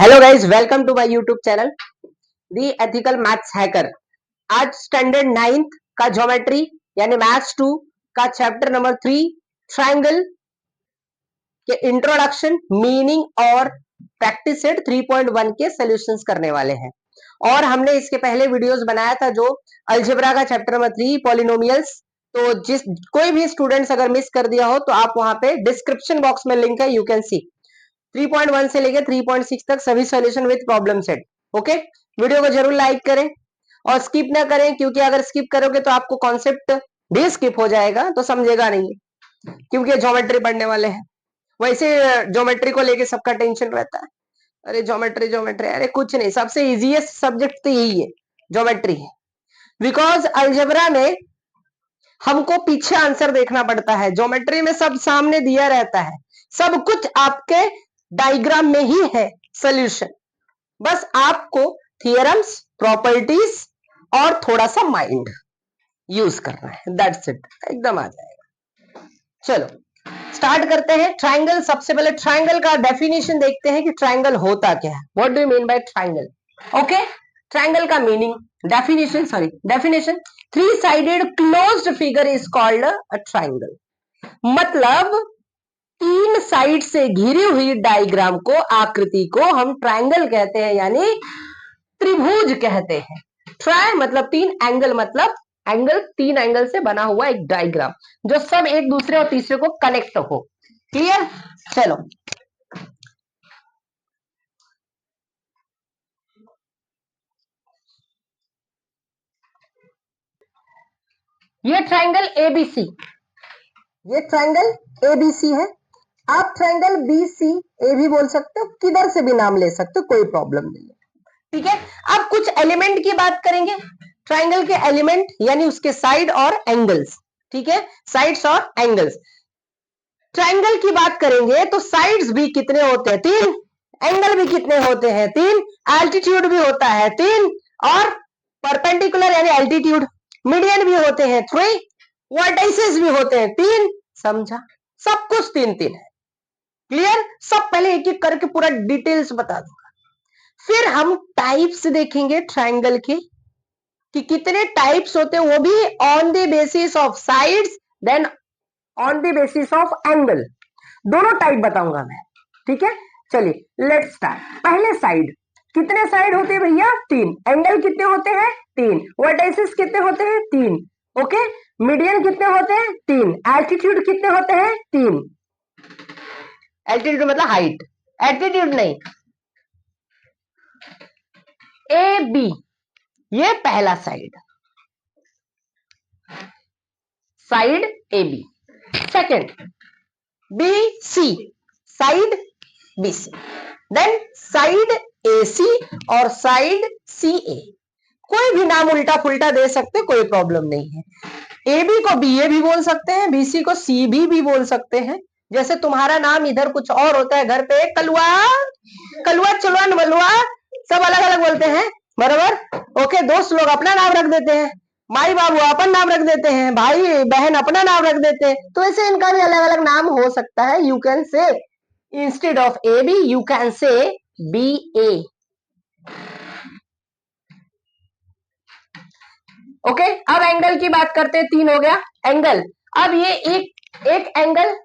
Hello guys, welcome to my YouTube channel the ethical maths hacker. आज standard 9th का geometry यानी maths 2 का chapter number 3 triangle के introduction, meaning और practice set 3.1 के solutions करने वाले हैं। और हमने इसके पहले वीडियोस बनाया था जो अलजेब्रा का चैप्टर नंबर 3 पॉलिनोमियल्स। तो जिस कोई भी स्टूडेंट्स अगर मिस कर दिया हो तो आप वहां पे डिस्क्रिप्शन बॉक्स में लिंक है, यू कैन सी 3.1 से लेकर 3.6 तक सभी solution with problem set. Okay, video को जरूर लाइक करें और स्किप ना करें, क्योंकि अगर स्किप करोगे तो आपको कॉन्सेप्ट भी स्किप हो जाएगा, तो समझेगा नहीं, क्योंकि ज्योमेट्री पढ़ने वाले हैं। वैसे ज्योमेट्री को लेके सबका टेंशन रहता है, अरे ज्योमेट्री ज्योमेट्री, अरे कुछ नहीं, सबसे इजीएस्ट सब्जेक्ट तो यही है, ज्योमेट्री है। बिकॉज अलजेब्रा में हमको पीछे आंसर देखना पड़ता है, ज्योमेट्री में सब सामने दिया रहता है, सब कुछ आपके डायग्राम में ही है सॉल्यूशन। बस आपको थियरम्स, प्रॉपर्टीज और थोड़ा सा माइंड यूज करना है, दैट्स इट, एकदम आ जाएगा। चलो स्टार्ट करते हैं। ट्रायंगल, सबसे पहले ट्रायंगल का डेफिनेशन देखते हैं कि ट्रायंगल होता क्या है। What do you mean by triangle? Okay, triangle का meaning, definition, three sided closed figure is called a triangle. मतलब तीन साइड से घिरी हुई डायग्राम को, आकृति को हम ट्रायंगल कहते हैं, यानी त्रिभुज कहते हैं। ट्राय मतलब तीन, एंगल मतलब एंगल, तीन एंगल से बना हुआ एक डायग्राम जो सब एक दूसरे और तीसरे को कनेक्ट हो। क्लियर? चलो ये ट्रायंगल एबीसी, ये ट्रायंगल एबीसी है। आप ट्रायंगल बीसी ए भी बोल सकते हो, किधर से भी नाम ले सकते हो, कोई प्रॉब्लम नहीं है। ठीक है, अब कुछ एलिमेंट की बात करेंगे। ट्रायंगल के एलिमेंट यानी उसके साइड और एंगल्स। ठीक है, साइड्स और एंगल्स। ट्रायंगल की बात करेंगे तो साइड्स भी कितने होते हैं? तीन। एंगल भी कितने होते हैं? तीन। एल्टीट्यूड भी होता है तीन, और परपेंडिकुलर यानी एल्टीट्यूड, मीडियन भी होते हैं थ्री, वर्टिसेस भी होते हैं तीन। समझा? सब कुछ तीन तीन है। क्लियर? सब पहले एक एक करके पूरा डिटेल्स बता दूंगा, फिर हम टाइप्स देखेंगे ट्रायंगल के कि कितने टाइप्स होते हैं, वो भी on the basis of sides, then on the basis of angle. दोनों टाइप बताऊंगा मैं। ठीक है, चलिए लेट्स स्टार्ट। पहले साइड, कितने साइड होते हैं भैया? तीन। एंगल कितने होते हैं? तीन। वर्टिसेस कितने होते हैं? तीन। ओके, मीडियन कितने होते हैं? तीन। एल्टीट्यूड कितने होते हैं? तीन। एल्टीट्यूड मतलब हाइट, एल्टीट्यूड नहीं, ए बी, ये पहला side, side A B. Second B C, side B C, then side A C और साइड सी ए। कोई भी नाम उल्टा पुल्टा दे सकते, कोई प्रॉब्लम नहीं है। ए बी को बी ए भी बोल सकते हैं, बी सी को सी भी बोल सकते हैं। जैसे तुम्हारा नाम इधर कुछ और होता है, घर पे कलुआ, कलुआ, चलवा, नलुआ, सब अलग अलग बोलते हैं, बराबर। ओके, दोस्त लोग अपना नाम रख देते हैं, माई बाबू अपन नाम रख देते हैं, भाई बहन अपना नाम रख देते हैं, तो ऐसे इनका भी अलग अलग नाम हो सकता है। You can say instead of A B you can say B A. Okay, अब एंगल की बात करते हैं। तीन हो गया एंगल। अब ये एक एंगल,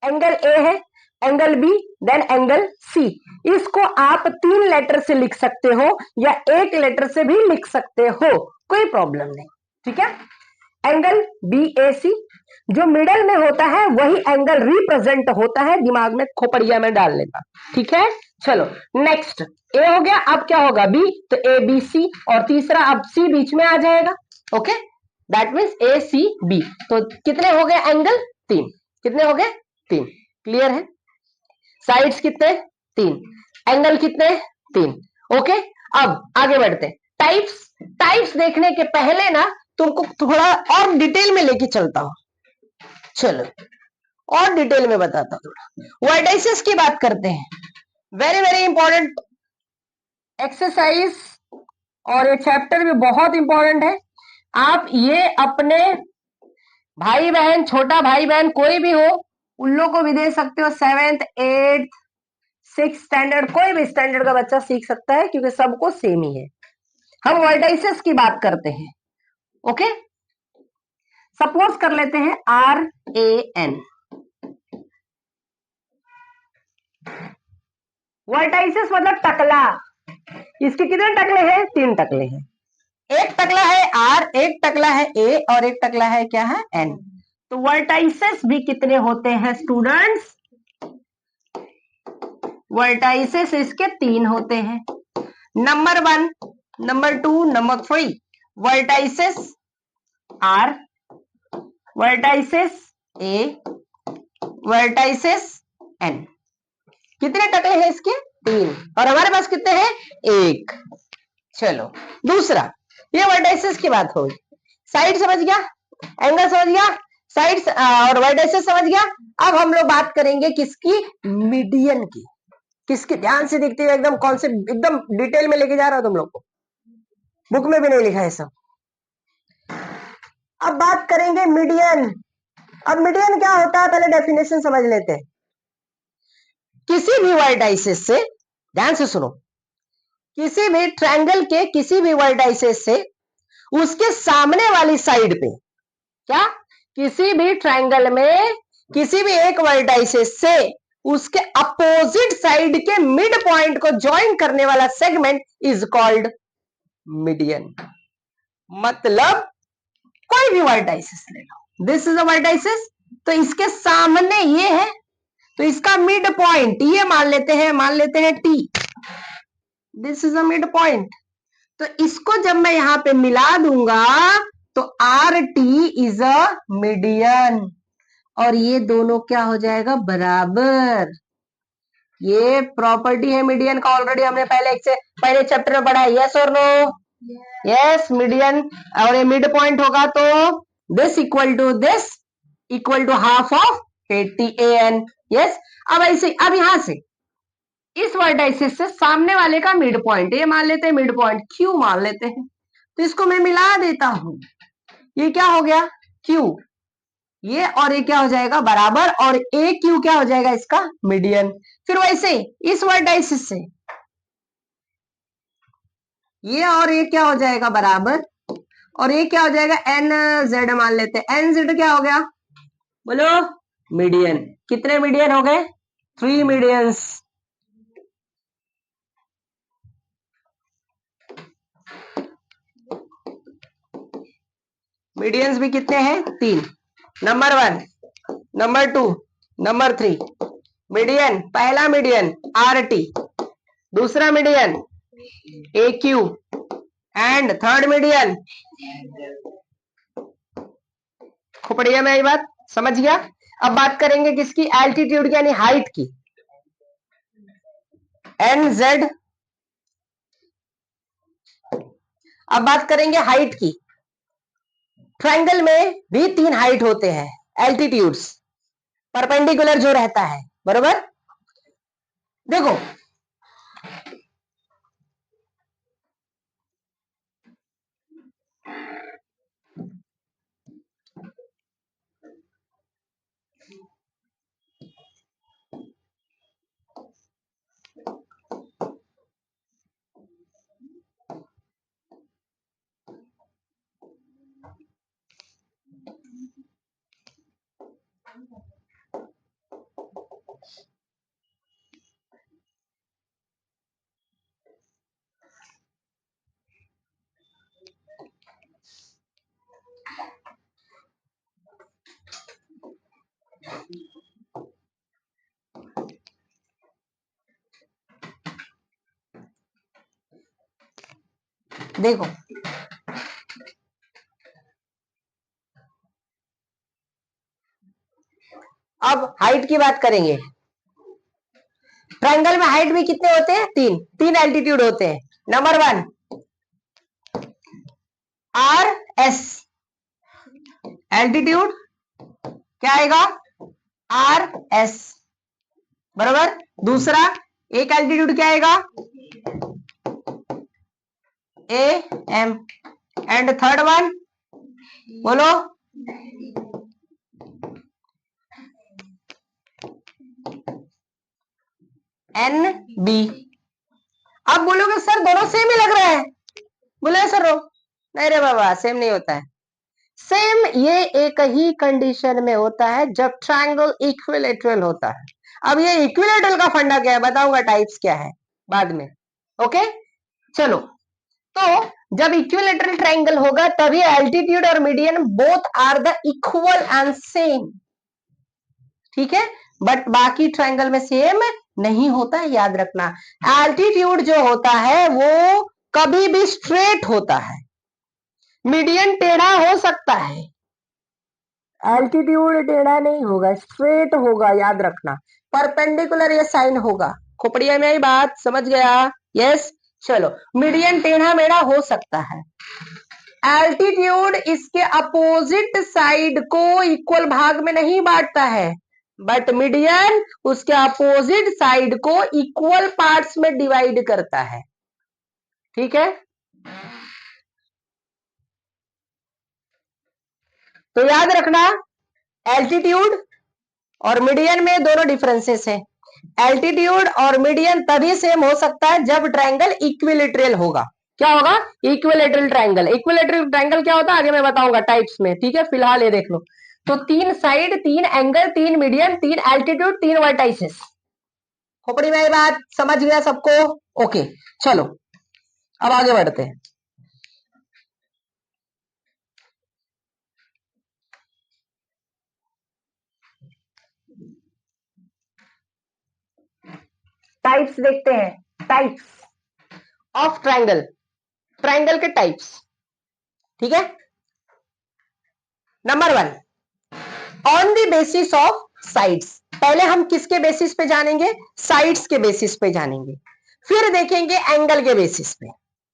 एंगल ए है, angle B, then angle C. इसको आप तीन लेटर से लिख सकते हो या एक लेटर से भी लिख सकते हो, कोई प्रॉब्लम नहीं। ठीक है, एंगल बी ए सी, जो मिडल में होता है वही एंगल रिप्रेजेंट होता है, दिमाग में खोपड़िया में डाल लेगा। ठीक है, चलो नेक्स्ट। ए हो गया, अब क्या होगा? बी, तो ए बी सी, और तीसरा अब सी बीच में आ जाएगा। Okay, that means A C B. तो कितने हो गए एंगल? तीन। कितने हो गए? तीन। क्लियर है? साइड्स कितने? तीन। एंगल कितने? तीन। ओके, अब आगे बढ़ते हैं। टाइप्स, टाइप्स देखने के पहले ना तुमको थोड़ा और डिटेल में लेके चलता हूं। चलो और डिटेल में बताता हूं। वर्टिसेस की बात करते हैं, वेरी वेरी इंपॉर्टेंट एक्सरसाइज, और ये चैप्टर भी बहुत इंपॉर्टेंट है। आप ये अपने भाई बहन, छोटा भाई बहन कोई भी हो, उन लोग को भी दे सकते हो, 7th 8th 6 स्टैंडर्ड, कोई भी स्टैंडर्ड का बच्चा सीख सकता है क्योंकि सबको सेम ही है। हम वर्टाइसेस की बात करते हैं। ओके, सपोज कर लेते हैं RAN। वर्टाइसेस मतलब टकला। इसके कितने टकले हैं? 3 टकले हैं। एक टकला है R, एक टकला है A और एक टकला है क्या है N। तो वर्टाइसेस भी कितने होते हैं स्टूडेंट्स? वर्टाइसेस इसके 3 होते हैं। Number 1, number 2, number 3। Vertices R, vertices A, vertices N। कितने टकले हैं इसके? 3। और हमारे पास कितने हैं? 1। चलो दूसरा, ये वर्टाइसेस की बात होगी। साइड समझ गया, एंगल समझ गया, साइड और वर्टाइसेस समझ गया। अब हम लोग बात करेंगे किसकी? मीडियन की। किसकी? ध्यान से देखते हुए, एकदम कॉन्सेप्ट एकदम डिटेल में लेके जा रहा हूं तुम लोग को, बुक में भी नहीं लिखा है सब। अब बात करेंगे मीडियन। अब मीडियन क्या होता है पहले डेफिनेशन समझ लेते हैं। किसी भी वर्टाइसेस से, ध्यान से सुनो, किसी भी ट्रायंगल के किसी भी वर्टाइसेस से उसके सामने वाली साइड पे, क्या? किसी भी ट्रायंगल में किसी भी एक वर्टाइसेस से उसके अपोजिट साइड के मिड पॉइंट को ज्वाइन करने वाला सेगमेंट इज कॉल्ड मीडियन। मतलब कोई भी वर्टाइसेस ले लो, दिस इज अ वर्टाइसेस, तो इसके सामने ये है, तो इसका मिड पॉइंट ये मान लेते हैं T। This is a mid point. तो इसको जब मैं यहां पे मिला दूंगा तो RT इज अ मीडियन, और ये दोनों क्या हो जाएगा? बराबर। ये प्रॉपर्टी है मीडियन का, ऑलरेडी हमने पहले चैप्टर में पढ़ा है। यस और नो? Yes, median. और ये मिड पॉइंट होगा तो this equal to half of ATAN। Yes. अब ऐसे, अब यहां से इस वर्टाइसिस से सामने वाले का मिड पॉइंट, ये मान लेते हैं मिड पॉइंट Q मान लेते हैं, तो इसको मैं मिला देता हूं। ये क्या हो गया? Q। ये और ये क्या हो जाएगा? बराबर। और AQ क्या हो जाएगा? इसका मीडियन। फिर वैसे इस वर्टाइसिस से ये और ये क्या हो जाएगा? बराबर। और ये क्या हो जाएगा? NZ मान लेते हैं। NZ क्या हो गया? बोलो। मीडियन। कितने मीडियन हो गए? 3 मीडियंस। मीडियंस भी कितने हैं? 3। Number 1, number 2, number 3। मीडियन, पहला मीडियन RT, दूसरा median AQ and third median. खोपड़िया में आई बात समझ गया? अब बात करेंगे किसकी? एल्टीट्यूड की, यानी हाइट की। NZ। अब बात करेंगे हाइट की। ट्रायंगल में भी 3 हाइट होते हैं, एल्टीट्यूड्स, परपेंडिकुलर जो रहता है, बरोबर? देखो, देखो, अब हाइट की बात करेंगे। ट्रायंगल में हाइट भी कितने होते हैं? 3 एल्टीट्यूड होते हैं। नंबर 1 RS, एल्टीट्यूड क्या आएगा? RS, बराबर। दूसरा एक एल्टीट्यूड क्या आएगा? AM एंड थर्ड वन बोलो। N B. अब बोलोगे सर दोनों सेम ही लग रहा है, बोले सर रो, नहीं रे बाबा सेम नहीं होता है। सेम ये एक ही कंडीशन में होता है जब ट्रायंगल इक्विलेटरल होता है। अब ये इक्विलेटरल का फंडा क्या है बताऊंगा, टाइप्स क्या है बाद में। ओके चलो, तो जब इक्विलेटरल ट्रायंगल होगा तभी एल्टीट्यूड और median both are the equal and same, ठीक है। बट बाकी ट्रायंगल में सेम नहीं होता है, याद रखना। एल्टीट्यूड जो होता है वो कभी भी स्ट्रेट होता है, मीडियन टेढ़ा हो सकता है, एल्टीट्यूड टेढ़ा नहीं होगा, स्ट्रेट होगा, याद रखना। परपेंडिकुलर ये साइन होगा। खोपड़िया में आई बात, समझ गया? यस चलो, मीडियन टेढ़ा मेढ़ा हो सकता है। एल्टीट्यूड इसके अपोजिट साइड को इक्वल भाग में नहीं बांटता है, बट मीडियन उसके अपोजिट साइड को इक्वल पार्ट्स में डिवाइड करता है, ठीक है। तो याद रखना एल्टीट्यूड और मीडियन में दोनों डिफरेंसेस हैं। एल्टीट्यूड और मीडियन तभी सेम हो सकता है जब ट्रायंगल इक्विलेटरल होगा। क्या होगा? Equilateral triangle. इक्विलेटरल ट्रायंगल क्या होता है आगे मैं बताऊंगा टाइप्स में, ठीक है। फिलहाल ये देख लो, तो 3 side, 3 angle, 3 median, 3 altitude, 3 vertices. खोपड़ी में ये बात समझ गया सबको? ओके चलो अब आगे बढ़ते हैं। टाइप्स देखते हैं, टाइप्स ऑफ ट्रायंगल, ट्रायंगल के टाइप्स, ठीक है। Number 1, on the basis of sides. पहले हम किसके बेसिस पे जानेंगे? साइड्स के बेसिस पे जानेंगे, फिर देखेंगे एंगल के बेसिस पे।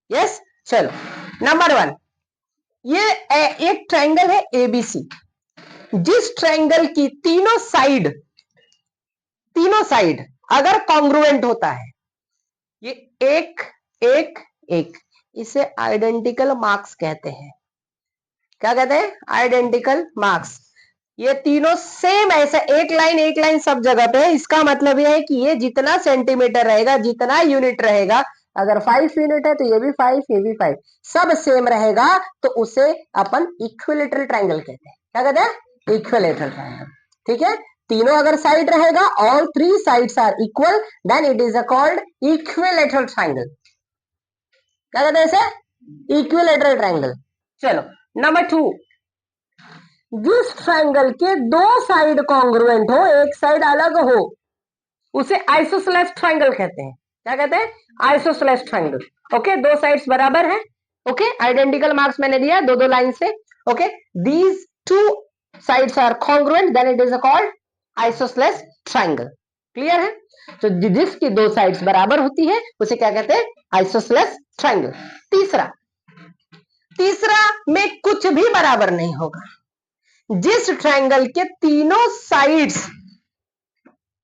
यस चलो, नंबर 1, ये एक ट्रायंगल है एबीसी, जिस ट्रायंगल की तीनों साइड अगर कॉन्ग्रुएंट होता है, ये एक एक एक, इसे आइडेंटिकल मार्क्स कहते हैं। क्या कहते हैं? Identical marks. ये तीनों सेम ऐसा एक लाइन सब जगह पे है। इसका मतलब यह है कि ये जितना सेंटीमीटर रहेगा, जितना यूनिट रहेगा, अगर 5 यूनिट है तो ये भी 5, ये भी 5, सब सेम रहेगा, तो उसे अपन इक्विलेटरल ट्रायंगल कहते हैं। क्या कहते हैं? इक्विलेटरल ट्रायंगल, ठीक है। तीनों अगर साइड रहेगा, all 3 sides are equal, then it is called equilateral triangle. क्या कहते हैं इसे? Equilateral triangle. चलो नंबर 2, जिस ट्रायंगल के 2 साइड कॉन्ग्रुएंट हो, एक साइड अलग हो, उसे आइसोसेलेस ट्रायंगल कहते हैं। क्या कहते हैं? Isosceles triangle. ओके, 2 साइड्स बराबर है। ओके, आइडेंटिकल मार्क्स मैंने दिया दो लाइन से। Okay, these 2 sides are congruent, then it is called isosceles triangle. Clear है? तो जिसकी 2 साइड्स बराबर होती है उसे क्या कहते हैं? Isosceles triangle. तीसरा में कुछ भी बराबर नहीं होगा, जिस ट्रायंगल के तीनों साइड्स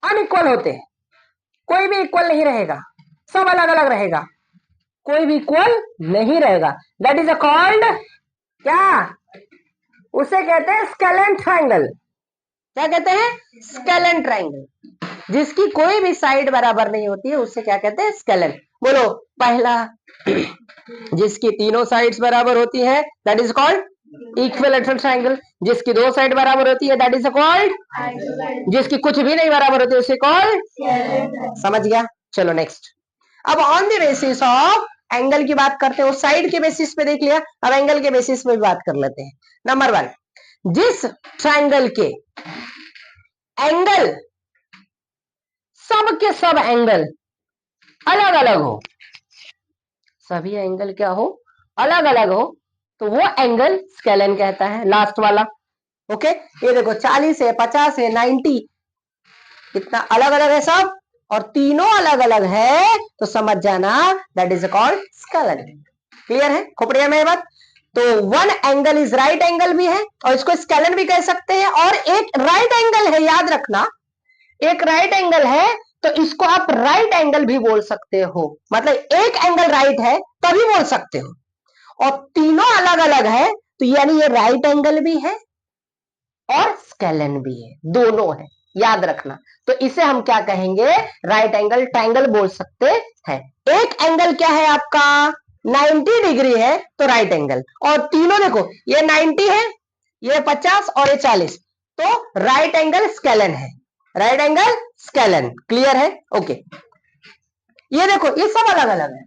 अनइक्वल होते हैं, कोई भी इक्वल नहीं रहेगा, सब अलग अलग रहेगा, कोई भी इक्वल नहीं रहेगा, दैट इज कॉल्ड क्या? उसे कहते हैं स्केलन ट्रायंगल। क्या कहते हैं? Scalene triangle. जिसकी कोई भी साइड बराबर नहीं होती है उसे क्या कहते हैं? स्केलन। बोलो पहला, जिसकी तीनों साइड्स बराबर होती है that is called equilateral triangle. जिसकी 2 साइड बराबर होती है दैट इज कॉल्ड, जिसकी कुछ भी नहीं बराबर होती है उसे कॉल्ड। समझ गया? चलो नेक्स्ट। अब on the basis of angle की बात करते हैं, साइड के बेसिस पे देख लिया, अब एंगल के बेसिस पे भी बात कर लेते हैं। नंबर 1, जिस ट्रायंगल के एंगल, सब के सब एंगल अलग अलग हो, सभी एंगल क्या हो? अलग अलग हो, तो वो एंगल स्केलन कहता है। लास्ट वाला, ओके, ये देखो 40 है, 50 है, 90, कितना अलग अलग है सब, और तीनों अलग अलग है, तो समझ जाना that is called scalene. Clear है खोपड़िया में ये बात? तो one angle is right angle भी है, और इसको स्केलन भी कह सकते हैं, और एक राइट एंगल है, याद रखना, एक राइट एंगल है तो इसको आप राइट एंगल भी बोल सकते हो। मतलब एक एंगल राइट है तभी बोल सकते हो, और तीनों अलग अलग है तो यानी ये राइट एंगल भी है और स्केलन भी है, दोनों है। याद रखना। तो इसे हम क्या कहेंगे, राइट एंगल ट्रायंगल बोल सकते हैं। एक एंगल क्या है आपका 90 डिग्री है तो राइट एंगल, और तीनों देखो ये 90 है, ये 50 और ये 40, तो राइट एंगल स्केलन है, राइट एंगल स्केलन। क्लियर है? ओके। ये देखो ये सब अलग अलग है,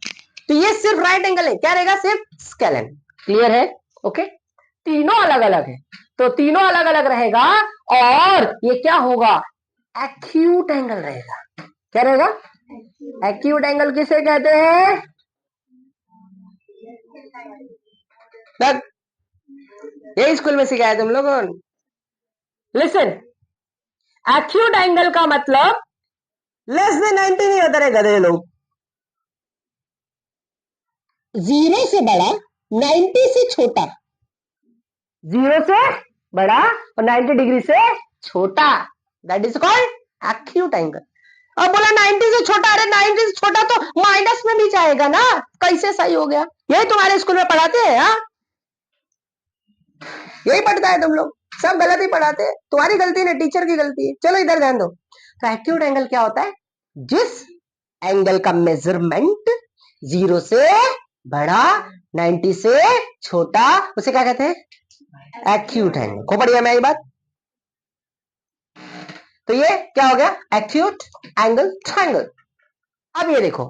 तो ये सिर्फ राइट एंगल है, क्या रहेगा, सिर्फ स्केलन। क्लियर है? ओके। तीनों अलग अलग है, तो तीनों अलग अलग रहेगा, और ये क्या होगा, एक्यूट एंगल रहेगा। क्या रहेगा? एक्यूट एंगल किसे कहते हैं? यही स्कूल में सिखाया तुम लोगों ने। लिसन, एक्यूट एंगल का मतलब लेस देन 90 नहीं होता रे गधे लोग। 0 से बड़ा 90 से छोटा, 0 से बड़ा और 90 डिग्री से छोटा, that is called acute angle. अब बोला 90 से छोटा, अरे 90 से छोटा तो माइनस में भी जाएगा ना, कैसे सही हो गया? यही तुम्हारे स्कूल में पढ़ाते हैं? हाँ, यही पढ़ता है तुम लोग, सब गलत ही पढ़ाते हैं। तुम्हारी गलती नहीं, टीचर की गलती है। चलो इधर ध्यान दो। तो एक्यूट एंगल क्या होता है, जिस एंगल का मेजरमेंट 0 से बड़ा 90 से छोटा, उसे क्या कहते हैं, एक्यूट एंगल। खोपड़िया में आई बात। तो ये क्या हो गया, एक्यूट एंगल ट्रायंगल। अब ये देखो,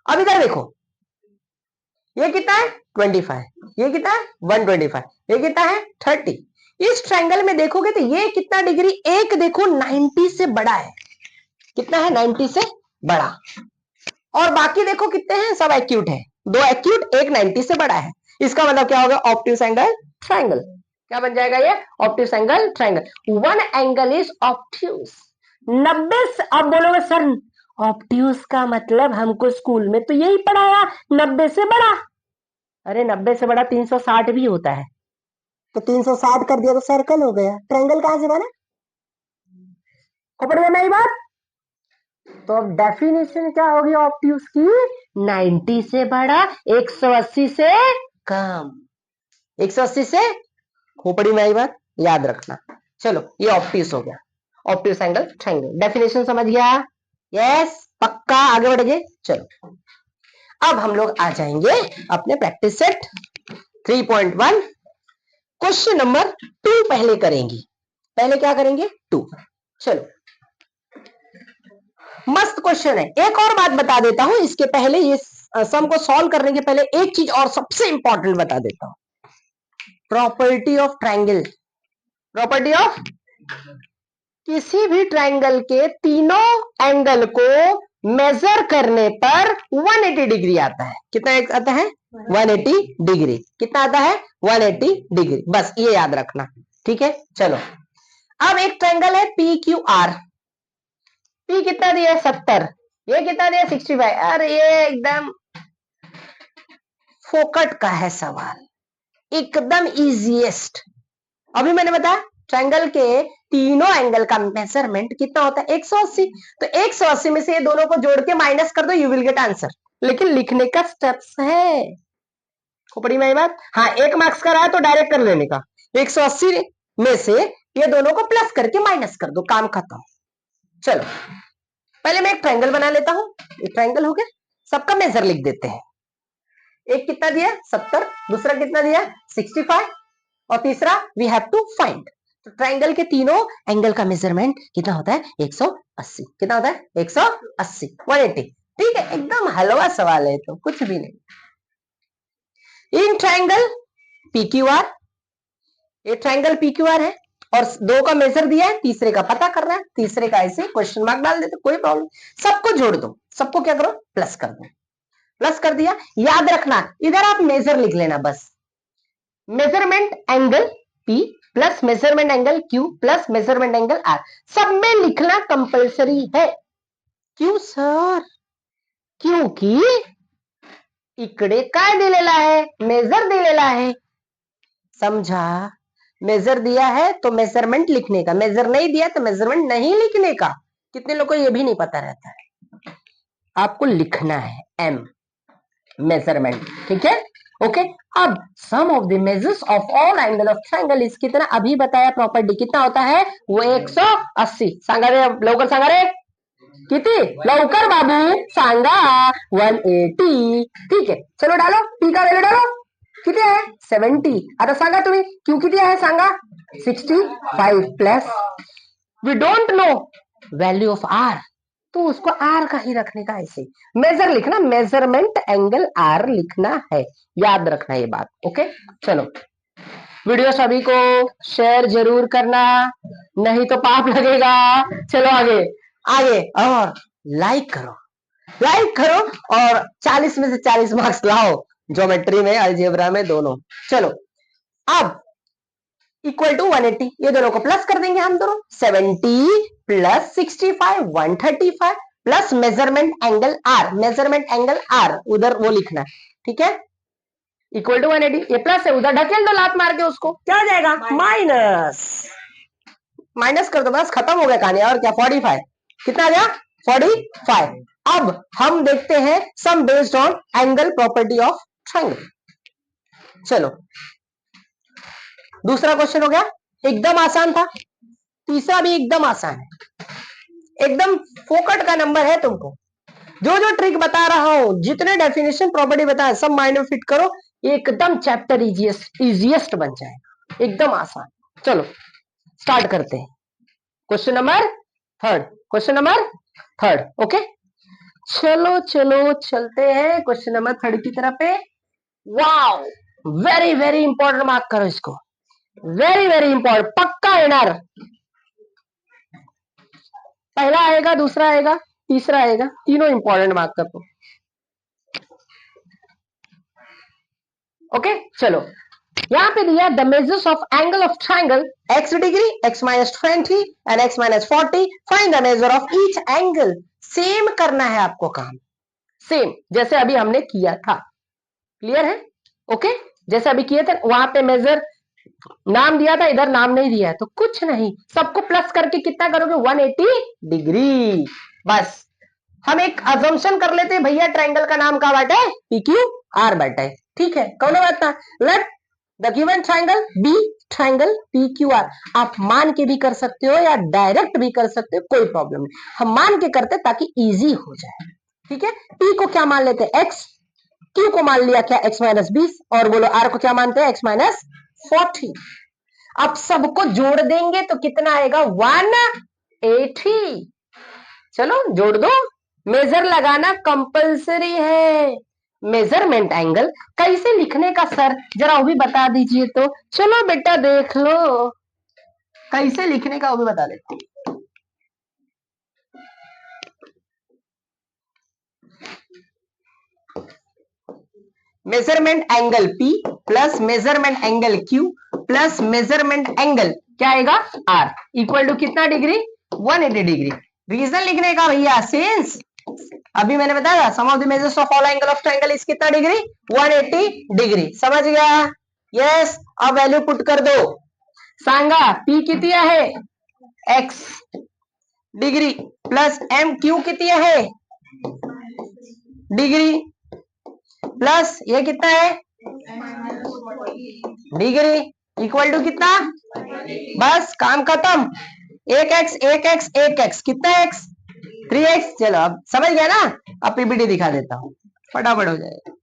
अब इधर देखो, ये कितना है 25, ये कितना है 125, ये कितना है 30। इस ट्रायंगल में देखोगे तो ये कितना डिग्री, एक देखो 90 से बड़ा है, कितना है 90 से बड़ा, और बाकी देखो कितने हैं, सब एक्यूट है, 2 एक्यूट 1 90 से बड़ा है। इसका मतलब क्या होगा, ऑब्ट्यूज एंगल ट्रायंगल। क्या बन जाएगा ये, obtuse angle triangle. One angle is obtuse 90 से। अब बोलोगे सर ऑब्ट्यूज का मतलब हमको स्कूल में तो यही पढ़ाया 90 से बड़ा। अरे 90 से बड़ा 360 भी होता है, तो 360 कर दिया तो सर्कल हो गया, ट्रायंगल कहां से बना? खोपड़ी में नहीं बात। तो अब डेफिनेशन क्या होगी ऑब्ट्यूज की, 90 से बड़ा 180 से कम, 180 से, खोपड़ी में आई बात, याद रखना। चलो ये ऑब्ट्यूज हो गया, ऑब्ट्यूज एंगल ट्रायंगल। डेफिनेशन समझ गया? यस, पक्का। आगे बढ़ेंगे। चलो अब हम लोग आ जाएंगे अपने प्रैक्टिस सेट 3.1। क्वेश्चन नंबर 2 पहले करेंगे। पहले क्या करेंगे, 2। चलो मस्त क्वेश्चन है। एक और बात बता देता हूं इसके पहले, ये सम को सॉल्व करने के पहले एक चीज और सबसे इंपॉर्टेंट बता देता हूं, property of triangle. Property of, किसी भी ट्रायंगल के तीनों एंगल को मेजर करने पर 180 डिग्री आता है। कितना आता है, 180 डिग्री। कितना आता है, 180 डिग्री। बस ये याद रखना, ठीक है। चलो अब एक ट्रायंगल है पी क्यू आर। पी कितना दिया है 70, ये कितना दिया 65। अरे ये एकदम फोकट का है सवाल, एकदम इजीएस्ट। अभी मैंने बताया ट्रायंगल के तीनों एंगल का मेजरमेंट कितना होता है 180, तो 180 में से ये दोनों को जोड़ के माइनस कर दो, यू विल गेट आंसर। लेकिन लिखने का स्टेप्स है, खोपड़ी में बात। हाँ, 1 मार्क्स का रहा है तो डायरेक्ट कर लेने का, 180 में से ये दोनों को प्लस करके माइनस कर दो, काम खत्म। चलो पहले मैं एक ट्रायंगल बना लेता हूं। एक ट्रायंगल हो गया, सबका मेजर लिख देते हैं। एक कितना दिया 70, दूसरा कितना दिया 65, और तीसरा वी हैव टू फाइंड। तो ट्रायंगल के तीनों एंगल का मेजरमेंट कितना होता है 180। कितना होता है 180, 180। ठीक है, एकदम हलवा सवाल है, तो कुछ भी नहीं। इन ट्रायंगल पीक्यूआर, ये ट्रायंगल पीक्यूआर है और 2 का मेजर दिया है, तीसरे का पता करना है। तीसरे का ऐसे क्वेश्चन मार्क डाल देते, कोई प्रॉब्लम। सबको जोड़ दो, सबको क्या करो प्लस कर दो। प्लस कर दिया, याद रखना इधर आप मेजर लिख लेना बस। Measurement angle P plus measurement angle Q plus measurement angle R, सब में लिखना कंपलसरी है। क्यों सर? क्योंकि इकडे काय दिलेला है, मेजर दिलेला है, समझा? मेजर दिया है तो मेजरमेंट लिखने का, मेजर नहीं दिया तो मेजरमेंट नहीं लिखने का। कितने लोगों को यह भी नहीं पता रहता है, आपको लिखना है M मेजरमेंट, ठीक है। ओके अब sum of the measures of all angle of triangle is कितना अभी बताया प्रॉपर्टी कितना होता है वो 180 सांगा रे लवकर सांगा रे किती लवकर बाबू सांगा 180 ठीक आहे चलो डालो पी का व्हॅल्यू डालो किती आहे 70 आता सांगा तुम्ही क्यू किती आहे सांगा 65 plus we don't know value of R तो उसको आर का ही रखने का ऐसे मेजर लिखना मेजरमेंट एंगल आर लिखना है याद रखना ये बात ओके चलो वीडियो सभी को शेयर जरूर करना नहीं तो पाप लगेगा चलो आगे आगे और लाइक करो और 40 में से 40 मार्क्स लाओ ज्योमेट्री में अलजेब्रा में दोनों चलो अब इक्वल टू 180 ये दोनों को प्लस कर देंगे हम दोनों 70 plus 65 135 plus measurement angle R उधर वो लिखना है ठीक है इक्वल टू 180 ये प्लस है उधर ढकेल दो लात मार के उसको क्या हो जाएगा माइनस कर दो बस खत्म हो गया कहानी और क्या 45 कितना आ गया 45 अब हम देखते हैं sum based on angle property of triangle चलो दूसरा क्वेश्चन हो गया एकदम आसान था तीसरा भी एकदम आसान है एकदम फोकट का नंबर है तुमको जो ट्रिक बता रहा हूं जितने डेफिनेशन प्रॉपर्टी बताया सब माइंड में फिट करो एकदम चैप्टर इजिएस्ट बन जाएगा एकदम आसान चलो स्टार्ट करते हैं क्वेश्चन नंबर थर्ड ओके चलो चलते हैं क्वेश्चन नंबर 3 की तरफ पे wow very very important mark करो इसको वेरी वेरी इंपॉर्टेंट पक्का येणार पहला आएगा दूसरा आएगा तीसरा आएगा तीनों इंपॉर्टेंट मार्क कर दो ओके चलो यहां पे दिया the measures of angle of triangle x degree x minus 20 and x minus 40 find the measure of each angle same करना है आपको काम सेम जैसे अभी हमने किया था क्लियर है ओके जैसे अभी किए थे वहां पे मेजर नाम दिया था इधर नाम नहीं दिया है तो कुछ नहीं सबको प्लस करके कितना करोगे 180 डिग्री बस हम एक अजम्पशन कर लेते हैं भैया ट्रायंगल का नाम क्या बाटा है PQ R बाटा है ठीक है कौन बात ना let the given triangle be triangle PQR आप मान के भी कर सकते हो या डायरेक्ट भी कर सकते हो कोई प्रॉब्लम नहीं हम मान के करते ताकि इजी हो जाए ठीक है P को क्या मान लेते हैं x Q को मान लिया क्या x माइनस 20 और बोलो R को क्या मानते हैं x माइनस 40 अब सबको जोड़ देंगे तो कितना आएगा 180 चलो जोड़ दो मेजर लगाना कंपलसरी है मेजरमेंट एंगल कैसे लिखने का सर जरा वो भी बता दीजिए तो चलो बेटा देख लो कैसे लिखने का वो भी बता देता हूं measurement angle P plus measurement angle Q plus measurement angle क्या आएगा R इक्वल टू कितना डिग्री 180 डिग्री रीजन लिखने का भैया सिंस अभी मैंने बताया sum of the measures of all angle of triangle is कितना डिग्री 180 डिग्री समझ गया यस अब वैल्यू पुट कर दो सांगा P किती आहे x डिग्री प्लस MQ किती आहे डिग्री प्लस ये कितना है डिग्री इक्वल टू कितना बस काम खत्म एक एक्स कितना x 3x चलो अब समझ गया ना अब पीपीटी दिखा देता हूं फटाफट हो जाएगा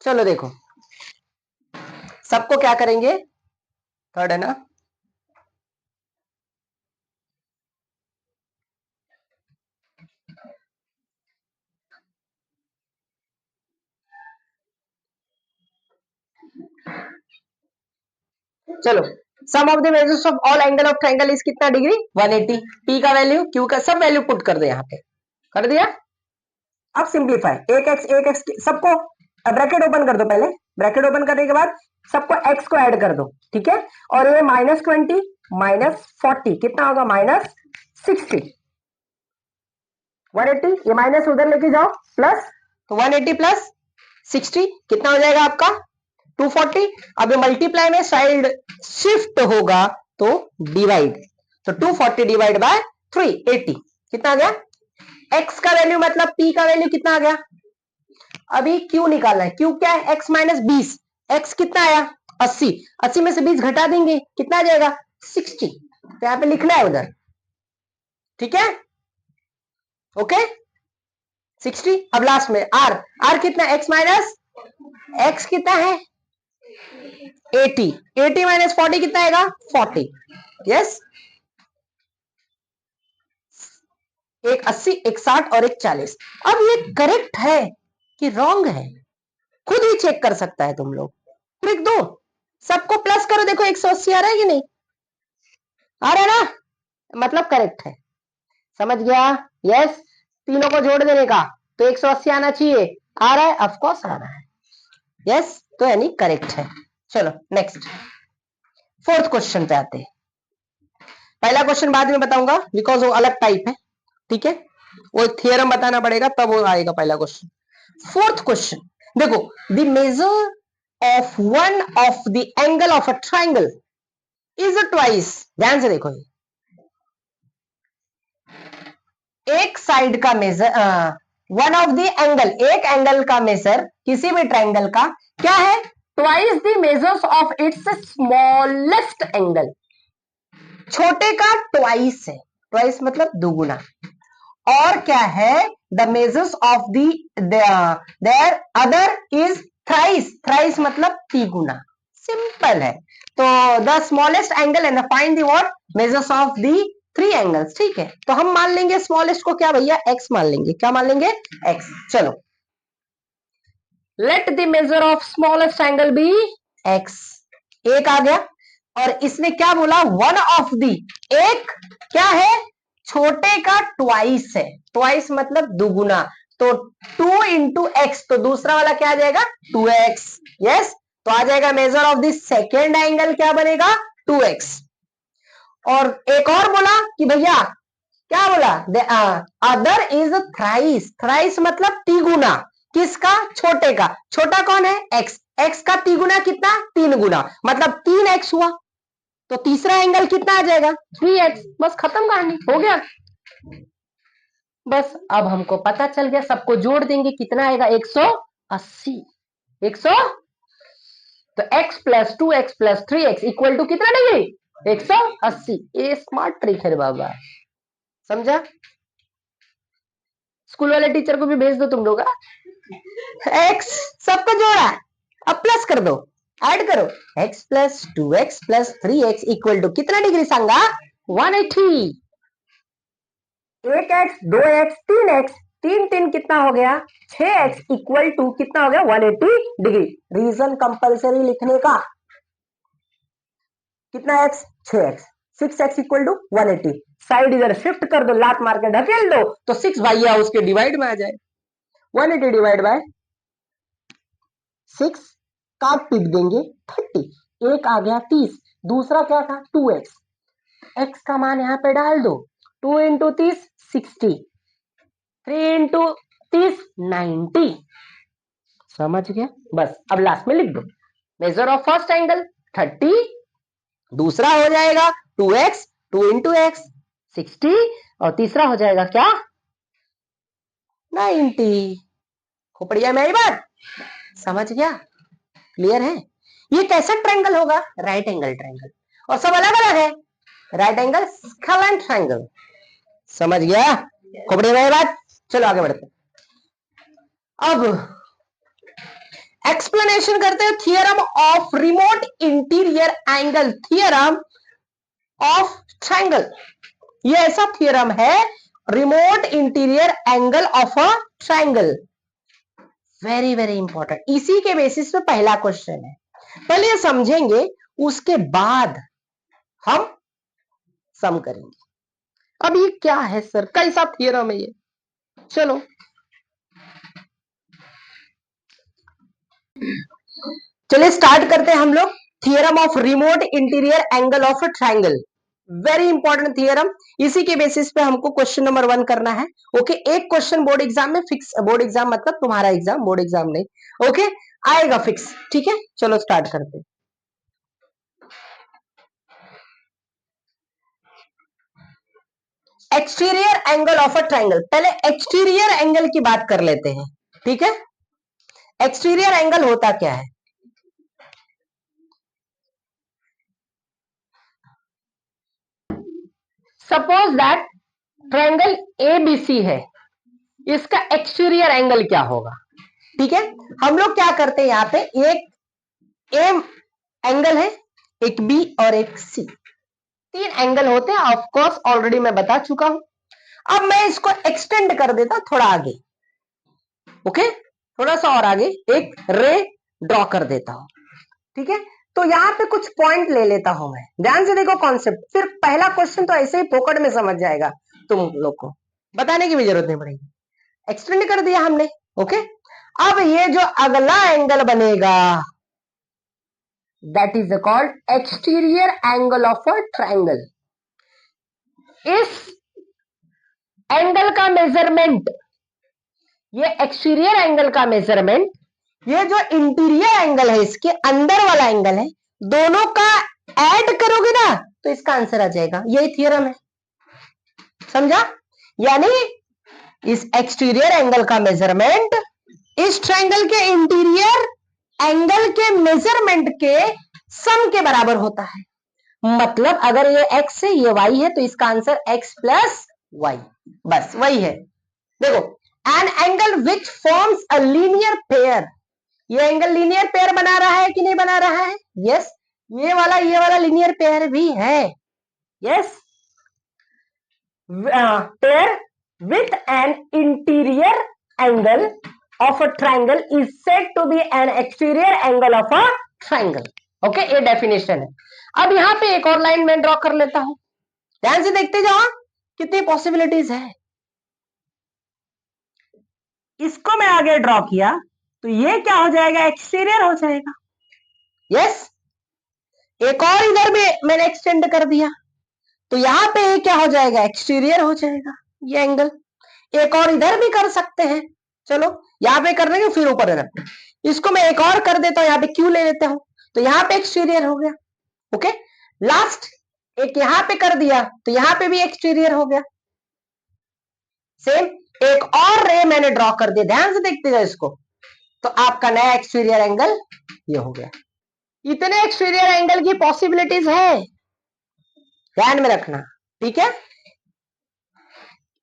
चलो देखो सबको क्या करेंगे थर्ड है ना चलो sum of the measures of all angle of triangle is कितना डिग्री 180 P का वैल्यू Q का सब वैल्यू पुट कर दो यहाँ पे कर दिया अब सिंप्लीफाई एक एक्स सबको ब्रैकेट ओपन कर दो पहले ब्रैकेट ओपन करने के बाद सबको x को ऐड कर दो ठीक है और ये -20 -40 कितना होगा -60 180 ये माइनस उधर लेके जाओ प्लस तो 180 प्लस 60 कितना हो जाएगा आपका 240 अब ये मल्टीप्लाई में साइड शिफ्ट होगा तो डिवाइड तो 240 डिवाइड बाय 3 80 कितना आ गया? x का वैल्यू मतलब p का वैल्यू कितना आ गया? अभी q निकालना है। q क्या है? x minus 20। x कितना आया? 80। 80 में से 20 घटा देंगे, कितना आ जाएगा? 60। तो यहां पे लिखना है उधर, ठीक है? ओके 60। अब लास्ट में r, r कितना? x माइनस x कितना है? 80। 80 माइनस 40 कितना आएगा? 40। यस, एक 80, एक 60 और एक 40। अब ये करेक्ट है कि रॉन्ग है, खुद ही चेक कर सकता है तुम लोग। लिख दो, सबको प्लस करो, देखो 180 आ रहा है कि नहीं आ रहा है ना? मतलब करेक्ट है, समझ गया? यस, तीनों को जोड़ देने का तो 180 आना चाहिए, आ रहा है? ऑफकोर्स आ रहा है। यस, तो यानी करेक्ट है। चलो नेक्स्ट, फोर्थ क्वेश्चन पे आते हैं। पहला क्वेश्चन बाद में बताऊंगा बिकॉज वो अलग टाइप है, ठीक है? वो थियरम बताना पड़ेगा तब वो आएगा पहला क्वेश्चन। फोर्थ क्वेश्चन देखो, the measure of one of the angle of a triangle is twice. ध्यान से देखो, एक साइड का measure, one of the angle, एक एंगल का मेजर किसी भी ट्राइंगल का क्या है? Twice the measures of its smallest angle. छोटे का ट्वाइस है, ट्वाइस मतलब दुगुना। और क्या है? The measures of their other is thrice, thrice मतलब तिगुना। सिंपल है। तो the smallest angle and find the what measures of the three angles. ठीक है, तो हम मान लेंगे स्मॉलेस्ट को क्या भैया? एक्स मान लेंगे। क्या मान लेंगे? एक्स। चलो, let the measure of smallest angle be x. एक आ गया, और इसने क्या बोला? वन ऑफ दी, एक क्या है? छोटे का ट्वाइस है, ट्वाइस मतलब दुगुना। तो 2 इंटू एक्स, तो दूसरा वाला क्या आ जाएगा? 2x। यस, तो आ जाएगा measure of the second angle क्या बनेगा? 2x। और एक और बोला कि भैया, क्या बोला? अदर इज थ्राइस, थ्राइस मतलब तिगुना। किसका? छोटे का। छोटा कौन है? एक्स। एक्स का तिगुना कितना? 3 गुना, मतलब 3x हुआ। तो तीसरा एंगल कितना आ जाएगा? 3x। बस खत्म कहानी, हो गया। बस अब हमको पता चल गया, सबको जोड़ देंगे कितना आएगा? 180। 100, तो x plus 2x plus 3x equal to कितना डिग्री? 180। ये स्मार्ट ट्रिक है बाबा, समझा? स्कूल वाले टीचर को भी भेज दो तुम लोग। x सबको जोड़ा, अब प्लस कर दो, ऐड करो। x plus 2x plus 3x equal to कितना डिग्री सांगा? 180। एक एक्स, 2x, 3x, 3 कितना हो गया? 6x इक्वल टू कितना हो गया? 180 डिग्री। रीजन कंपलसरी लिखने का। कितना x? 6x। 6x equal to 180। Side इधर शिफ्ट कर दो, लात मार के ढकेल दो, तो 6 भैया उसके डिवाइड में आ जाए। 180 डिवाइड बाय 6, काट पीट देंगे 30। एक आ गया 30, दूसरा क्या था? 2x। x का मान यहां पे डाल दो, 2 इंटू 30 60, 3 इंटू 30 90। समझ गया? बस अब लास्ट में लिख दो, मेजर ऑफ फर्स्ट एंगल 30, दूसरा हो जाएगा 2x, 2 इंटू एक्स 60, और तीसरा हो जाएगा क्या? 90। खोपड़िया में आई बात? समझ गया? क्लियर है? ये कैसा ट्रायंगल होगा? राइट एंगल ट्रायंगल, और सब अलग अलग है। Right angle scalene triangle. समझ गया? खोपड़ी में बात? चलो आगे बढ़ते। अब एक्सप्लेनेशन करते हैं theorem of remote interior angle, theorem of triangle. ये ऐसा थियरम है, remote interior angle of a triangle. Very very important, इसी के बेसिस पे पहला क्वेश्चन है। पहले ये समझेंगे, उसके बाद हम सम करेंगे। अब ये क्या है सर, कैसा थियरम है ये? चलो चलिए स्टार्ट करते हैं हम लोग। Theorem of remote interior angle of a triangle, very important theorem. इसी के बेसिस पे हमको क्वेश्चन नंबर 1 करना है। ओके, एक क्वेश्चन बोर्ड एग्जाम में फिक्स, बोर्ड एग्जाम मतलब तुम्हारा एग्जाम, बोर्ड एग्जाम नहीं, ओके, आएगा फिक्स। ठीक है, चलो स्टार्ट करते हैं। Exterior angle of a triangle. पहले एक्सटीरियर एंगल की बात कर लेते हैं, ठीक है। एक्सटीरियर एंगल होता क्या है? सपोज दैट ट्रायंगल एबीसी है, इसका एक्सटीरियर एंगल क्या होगा? ठीक है, हम लोग क्या करते हैं, यहां पे एक ए एंगल है, एक बी और एक सी, तीन एंगल होते हैं। ऑफ कोर्स ऑलरेडी मैं बता चुका हूं। अब मैं इसको एक्सटेंड कर देता थोड़ा आगे, ओके, थोड़ा सा और आगे एक रे ड्रॉ कर देता हूं, ठीक है। तो यहाँ पे कुछ पॉइंट ले लेता हूं मैं, ध्यान से देखो कॉन्सेप्ट, फिर पहला क्वेश्चन तो ऐसे ही फोकट में समझ जाएगा, तुम लोग को बताने की भी जरूरत नहीं पड़ेगी। एक्सटेंड कर दिया हमने, ओके। अब ये जो अगला एंगल बनेगा, that is called exterior angle of a triangle. इस एंगल का मेजरमेंट, ये एक्सटीरियर एंगल का मेजरमेंट, ये जो इंटीरियर एंगल है, इसके अंदर वाला एंगल है, दोनों का ऐड करोगे ना तो इसका आंसर आ जाएगा। यही थ्योरम है, समझा? यानी इस एक्सटीरियर एंगल का मेजरमेंट इस ट्रायंगल के इंटीरियर एंगल के मेजरमेंट के सम के बराबर होता है। मतलब अगर ये x है, ये y है, तो इसका आंसर x प्लस वाई, बस वही है। देखो, an angle which forms a linear pair, ये एंगल लीनियर पेयर बना रहा है कि नहीं बना रहा है? यस, ये वाला लीनियर पेयर भी है, yes. Pair with an interior angle of a triangle is said to be an exterior angle of a triangle. Okay, ये डेफिनेशन है। अब यहां पे एक और लाइन में ड्रॉ कर लेता हूं, ध्यान से देखते जाओ कितनी पॉसिबिलिटीज है। इसको मैं आगे ड्रॉ किया तो ये क्या हो जाएगा? एक्सटीरियर हो जाएगा, यस। एक और इधर भी मैंने एक्सटेंड कर दिया तो यहां पे ये क्या हो जाएगा? एक्सटीरियर हो जाएगा ये एंगल। एक और इधर भी कर सकते हैं, चलो यहां पे कर देंगे, फिर ऊपर रखते हैं। इसको मैं एक और कर देता हूं, यहाँ पे क्यू ले लेता हूं, तो यहाँ पे एक्सटीरियर हो गया, ओके। लास्ट एक यहां पे कर दिया तो यहां पे भी एक्सटीरियर हो गया। सेम एक और रे मैंने ड्रॉ कर दिया, ध्यान से देखते जाओ इसको, तो आपका नया एक्सटीरियर एंगल ये हो गया। इतने एक्सटीरियर एंगल की पॉसिबिलिटीज है, ध्यान में रखना, ठीक है।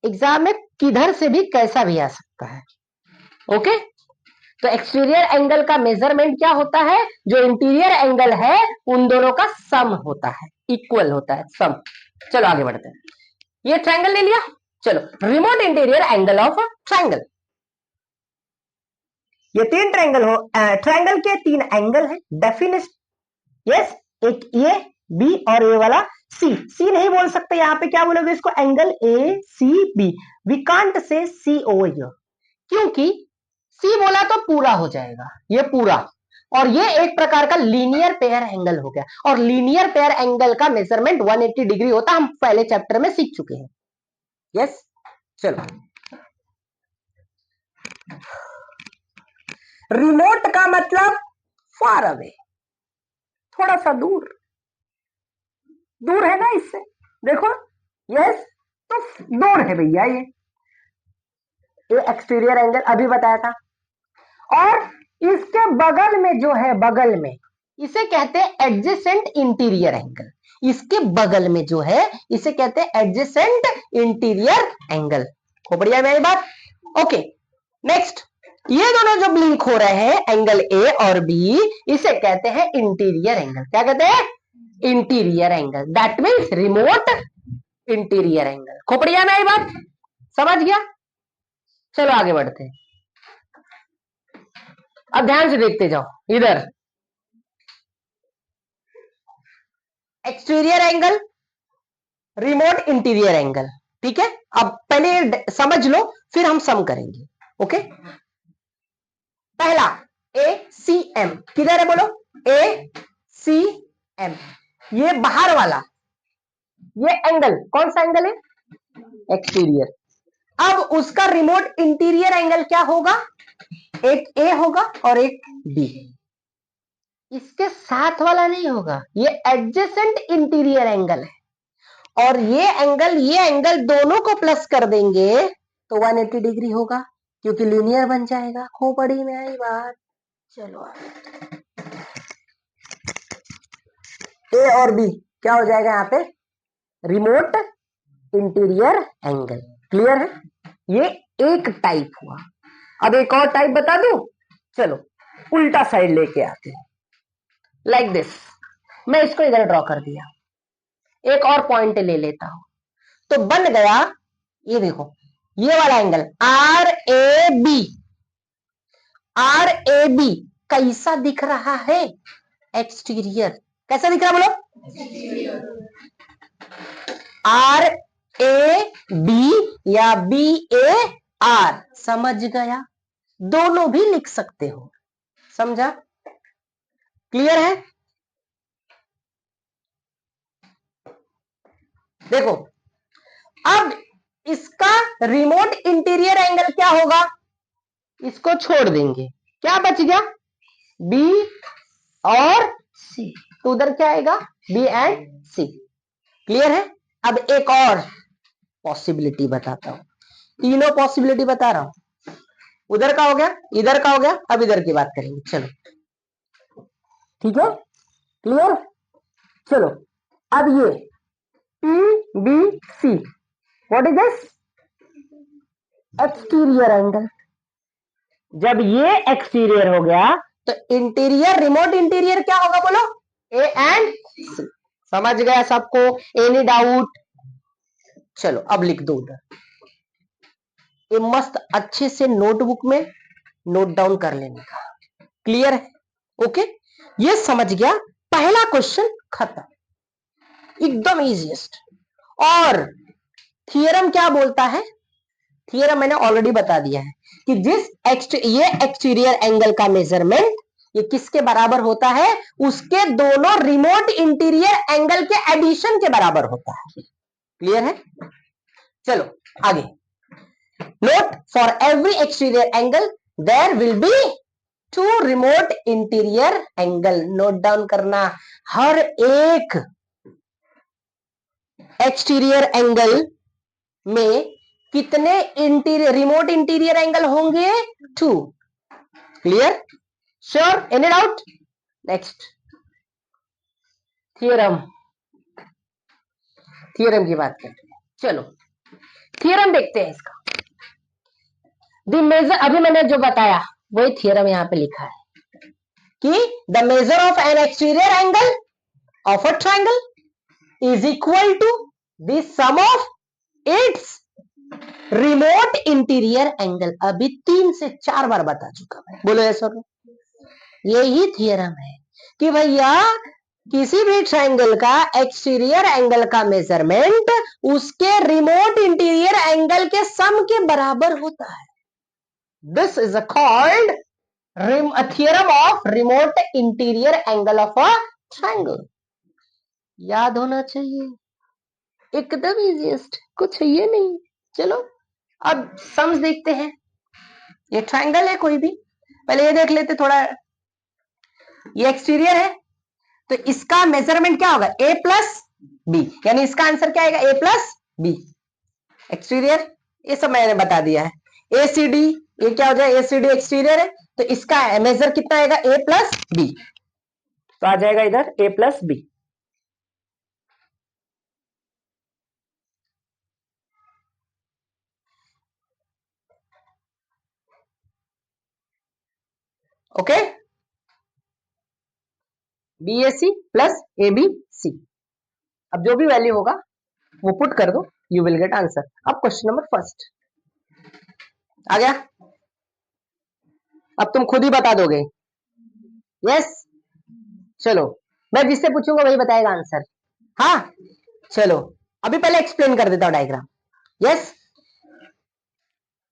एग्जाम में किधर से भी कैसा भी आ सकता है, ओके। तो एक्सटीरियर एंगल का मेजरमेंट क्या होता है? जो इंटीरियर एंगल है उन दोनों का सम होता है, इक्वल होता है, सम। चलो आगे बढ़ते हैं। ये ट्रायंगल ले लिया, चलो remote interior angle of triangle. ये तीन ट्रायंगल हो, ट्रायंगल के तीन एंगल है, डेफिनेशन, यस। एक ये बी और ए वाला सी। सी नहीं बोल सकते, यहां पे क्या बोलोगे इसको? Angle A C B. We can't say C over here, क्योंकि सी बोला तो पूरा हो जाएगा, ये पूरा, और ये एक प्रकार का लीनियर पेयर एंगल हो गया। और लीनियर पेयर एंगल का मेजरमेंट 180 डिग्री होता, हम पहले चैप्टर में सीख चुके हैं, यस। चलो, रिमोट का मतलब फार अवे, थोड़ा सा दूर, दूर है ना इससे, देखो, यस, तो दूर है भैया ये एक्सटीरियर एंगल अभी बताया था। और इसके बगल में जो है, बगल में, इसे कहते हैं एडजेसेंट इंटीरियर एंगल। इसके बगल में जो है इसे कहते हैं एडजेसेंट इंटीरियर एंगल। खूब बढ़िया मेरी बात, ओके। नेक्स्ट, ये दोनों जो ब्लिंक हो रहे हैं, एंगल ए और बी, इसे कहते हैं इंटीरियर एंगल। क्या कहते हैं? Interior angle, that means remote interior angle. खूब बढ़िया मेरी बात, समझ गया? चलो आगे बढ़ते हैं। अब ध्यान से देखते जाओ इधर, exterior angle, remote interior angle, ठीक है। अब पहले समझ लो, फिर हम सम करेंगे, ओके। पहला ए सी एम, किधर है बोलो? ए सी एम, ये बाहर वाला, ये एंगल कौन सा एंगल है? एक्सटीरियर। अब उसका रिमोट इंटीरियर एंगल क्या होगा? एक ए होगा और एक बी। इसके साथ वाला नहीं होगा, ये एडजेसेंट इंटीरियर एंगल है। और ये एंगल दोनों को प्लस कर देंगे तो 180 डिग्री होगा, क्योंकि लीनियर बन जाएगा। खोपड़ी में आई बात। चलो ए और बी क्या हो जाएगा यहाँ पे, रिमोट इंटीरियर एंगल। क्लियर है? ये एक टाइप हुआ। अब एक और टाइप बता दूं, चलो उल्टा साइड लेके आते हैं, लाइक दिस। मैं इसको इधर ड्रॉ कर दिया, एक और पॉइंट ले लेता हूं, तो बन गया ये देखो, ये वाला angle R A B. R A B कैसा दिख रहा है, एक्सटीरियर। कैसा दिख रहा बोलो, आर ए बी या बी ए आर। समझ गया? दोनों भी लिख सकते हो, समझा? क्लियर है? देखो अब इसका रिमोट इंटीरियर एंगल क्या होगा, इसको छोड़ देंगे, क्या बच गया, बी और सी। तो उधर क्या आएगा, बी एंड सी। क्लियर है? अब एक और पॉसिबिलिटी बताता हूं, तीनों पॉसिबिलिटी बता रहा हूं। उधर का हो गया, इधर का हो गया, अब इधर की बात करेंगे। चलो ठीक है, क्लियर? चलो अब ये P B C, what is this, exterior angle. जब ये एक्सटीरियर हो गया तो इंटीरियर, रिमोट इंटीरियर क्या होगा बोलो, ए एंड सी। समझ गया सबको? Any doubt? चलो अब लिख दो उधर, ये मस्त अच्छे से नोटबुक में नोट डाउन कर लेने का। क्लियर है? ओके, ये समझ गया, पहला क्वेश्चन खत्म, एकदम इजीएस्ट। और थियरम क्या बोलता है, थियरम मैंने ऑलरेडी बता दिया है कि ये एक्सटीरियर एंगल का मेजरमेंट ये किसके बराबर होता है, उसके दोनों रिमोट इंटीरियर एंगल के एडिशन के बराबर होता है। क्लियर है? चलो आगे, note for every exterior angle there will be 2 remote interior angle. Note down करना, हर एक एक्सटीरियर एंगल में कितने रिमोट इंटीरियर एंगल होंगे, 2। Clear? Sure? Any doubt? Next theorem, theorem की बात करते हैं। चलो थियरम देखते हैं इसका। द मेजर, अभी मैंने जो बताया वही थियरम यहां पे लिखा है कि the measure of an exterior angle of a triangle is equal to the sum of its remote interior angle. अभी 3 से 4 बार बता चुका मैं, बोलो ऐसा। यही थियरम है कि भैया किसी भी ट्रायंगल का एक्सटीरियर एंगल का मेजरमेंट उसके रिमोट इंटीरियर एंगल के सम के बराबर होता है। This is called theorem of remote interior angle of a triangle. याद होना चाहिए, एकदम इजीएस्ट, कुछ ये नहीं। चलो अब सम्स देखते हैं। ये ट्रायंगल है कोई भी, पहले ये देख लेते थोड़ा। ये एक्सटीरियर है तो इसका मेजरमेंट क्या होगा, ए प्लस बी, यानी इसका आंसर क्या आएगा, ए प्लस बी। एक्सटीरियर ये सब मैंने बता दिया है। ए सी डी, ये क्या हो जाए, ए सी डी एक्सटीरियर है तो इसका मेजर कितना आएगा, ए प्लस बी। तो आ जाएगा इधर A plus B. Okay, B A C plus A B C. अब जो भी वैल्यू होगा वो पुट कर दो, यू विल गेट आंसर। अब क्वेश्चन नंबर फर्स्ट आ गया, अब तुम खुद ही बता दोगे। यस, चलो मैं जिससे पूछूंगा वही बताएगा आंसर। हाँ चलो अभी पहले एक्सप्लेन कर देता हूं diagram. Yes,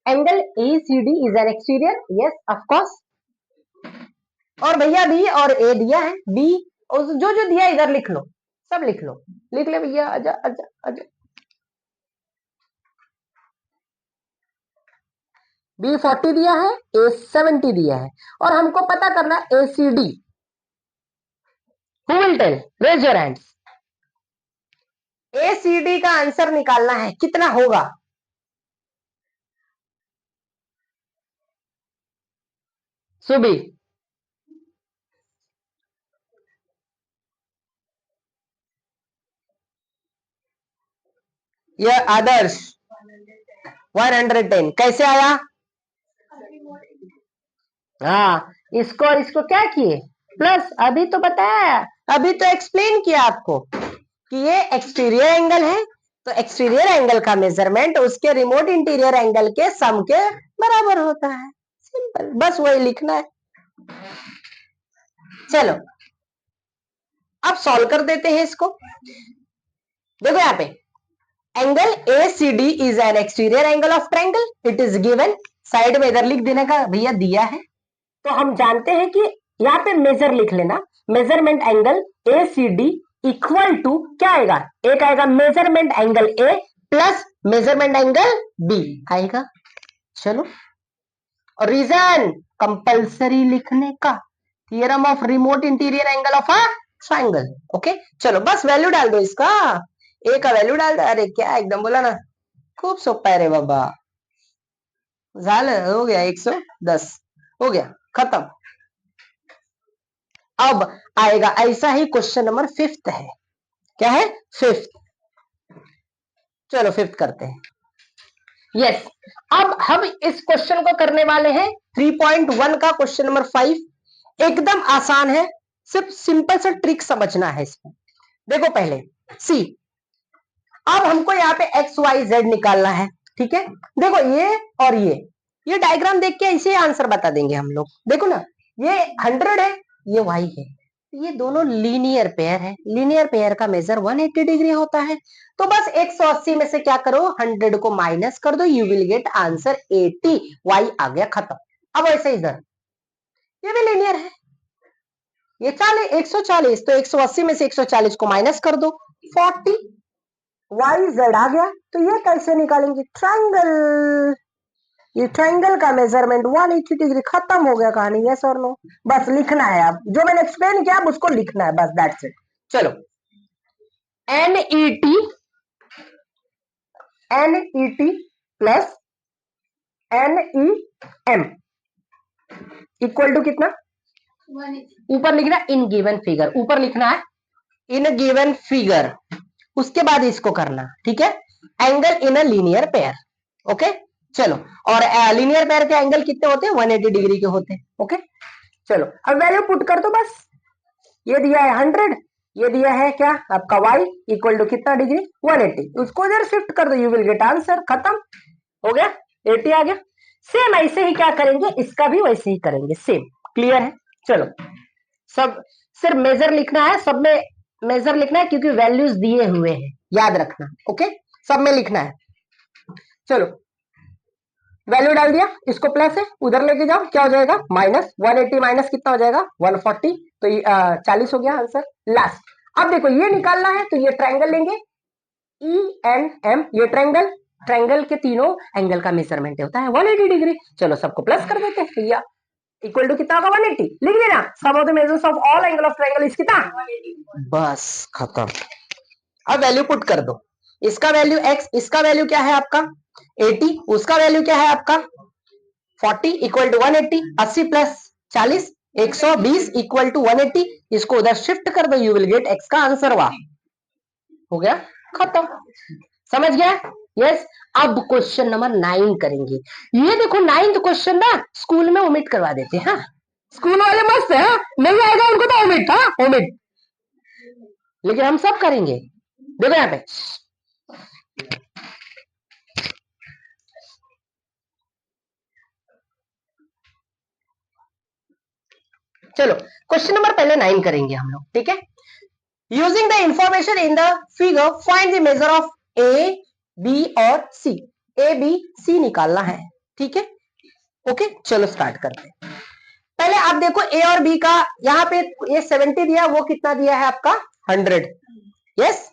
angle A C D is an exterior, yes of course. और भैया बी और ए दिया है, बी जो जो दिया इधर लिख लो, सब लिख लो, लिख ले भैया, आजा आजा आजा। बी 40 दिया है, ए 70 दिया है, और हमको पता करना A C D. Who will tell, raise your hands. ACD का आंसर निकालना है, कितना होगा? सुबी, यह आदर्श 110 कैसे आया? हाँ, इसको इसको क्या किए? प्लस। अभी तो बताया, अभी तो एक्सप्लेन किया आपको कि ये एक्सटीरियर एंगल है, तो एक्सटीरियर एंगल का मेजरमेंट उसके रिमोट इंटीरियर एंगल के सम के बराबर होता है। सिंपल, बस वही लिखना है। चलो अब सॉल्व कर देते हैं इसको। देखो यहाँ पे angle ACD is an exterior angle of triangle, it is given. Side में इधर लिख देने का भैया दिया है, तो हम जानते हैं कि यहाँ पे मेजर लिख लेना, measurement angle ACD equal to क्या आएगा? एक आएगा measurement angle A plus measurement angle B आएगा। चलो, और रीजन कंपल्सरी लिखने का, theorem of remote interior angle of a triangle. Okay, चलो बस वैल्यू डाल दो इसका, ए का वैल्यू डाल दो। अरे क्या एकदम बोला ना, खूप सोपा है रे बाबा। झालं, हो गया 110, हो गया, खत्म। अब आएगा ऐसा ही क्वेश्चन नंबर 5 है। क्या है? 5। चलो 5 करते हैं। यस, अब हम इस क्वेश्चन को करने वाले हैं 3.1 का क्वेश्चन नंबर 5। एकदम आसान है, सिर्फ सिंपल सा ट्रिक समझना है इसमें। देखो पहले सी, अब हमको यहाँ पे एक्स वाई जेड निकालना है, ठीक है। देखो ये और ये डायग्राम देख के ऐसे आंसर बता देंगे हम लोग। देखो ना, ये 100 है, ये वाई है, ये दोनों लीनियर पेयर है। लीनियर पेयर का मेजर 180 डिग्री होता है। तो बस 180 में से क्या करो, 100 को माइनस कर दो, you will get answer 80। Y आ गया, खत्म। अब ऐसे इधर ये भी लीनियर है, ये 140, तो 180 में से 140 को माइनस कर दो, 40। वाई जेड आ गया, तो ये कैसे निकालेंगे? ट्रायंगल, ये ट्रायंगल का मेजरमेंट 180 डिग्री। खत्म हो गया कहानी, यस और नो। बस लिखना है, अब जो मैंने एक्सप्लेन किया उसको लिखना है, बस दैट्स इट। चलो, NET plus NEM equal to कितना? ऊपर लिखना इन गिवन फिगर, ऊपर लिखना है इन गिवन फिगर, उसके बाद इसको करना, ठीक है। Angle in a linear pair, okay. चलो, और लीनियर पेयर के एंगल कितने होते हैं? 180 डिग्री के होते हैं, ओके। चलो अब वैल्यू पुट कर दो बस। ये दिया है 100, ये दिया है क्या आपका y इक्वल टू कितना डिग्री? 180। उसको इधर शिफ्ट कर दो, यू विल गेट आंसर। खत्म हो गया, 80 आ गया। सेम ऐसे ही क्या करेंगे, इसका भी वैसे ही करेंगे, सेम। क्लियर है? चलो, सब सिर्फ मेजर लिखना है, सब में मेजर लिखना है क्योंकि वैल्यूज दिए हुए हैं, याद रखना, ओके। सब में लिखना है। चलो, वैल्यू डाल दिया, इसको प्लस है, उधर लेके जाओ, क्या हो जाएगा? माइनस 180 माइनस कितना हो जाएगा? 140, तो ये 40 हो गया आंसर लास्ट। अब देखो ये निकालना है, तो ये ट्रायंगल लेंगे ENM, ये ट्रायंगल, ट्रायंगल के तीनों एंगल का मेजरमेंट होता है 180 डिग्री। चलो सबको प्लस कर देते हैं भैया, इक्वल टू कितना होगा? 180 लिख देना। Sum of the measures of all angle of triangle is कितना? बस खत्म। अब वैल्यू पुट कर दो, इसका वैल्यू x, इसका वैल्यू क्या है आपका 80, उसका वैल्यू क्या है आपका 40 equal to 180। 80 plus 40 120 equal to 180। इसको उधर शिफ्ट कर दो, यू विल गेट x का आंसर। वाह, हो गया, खत्म। समझ गया? यस। अब क्वेश्चन नंबर 9 करेंगे। ये देखो 9th क्वेश्चन ना स्कूल में ओमिट करवा देते हैं। हाँ, स्कूल वाले मस्त है, हाँ? नहीं आएगा उनको तो ओमिट, हाँ ओमिट, लेकिन हम सब करेंगे। देखो यहाँ पे, चलो क्वेश्चन नंबर पहले 9 करेंगे हम लोग, ठीक है। Using the information in the figure find the measure of A B और सी। ए बी सी निकालना है, ठीक है, ओके। चलो स्टार्ट करते हैं। पहले आप देखो ए और बी का, यहाँ पे ये 70 दिया, वो कितना दिया है आपका 100। यस,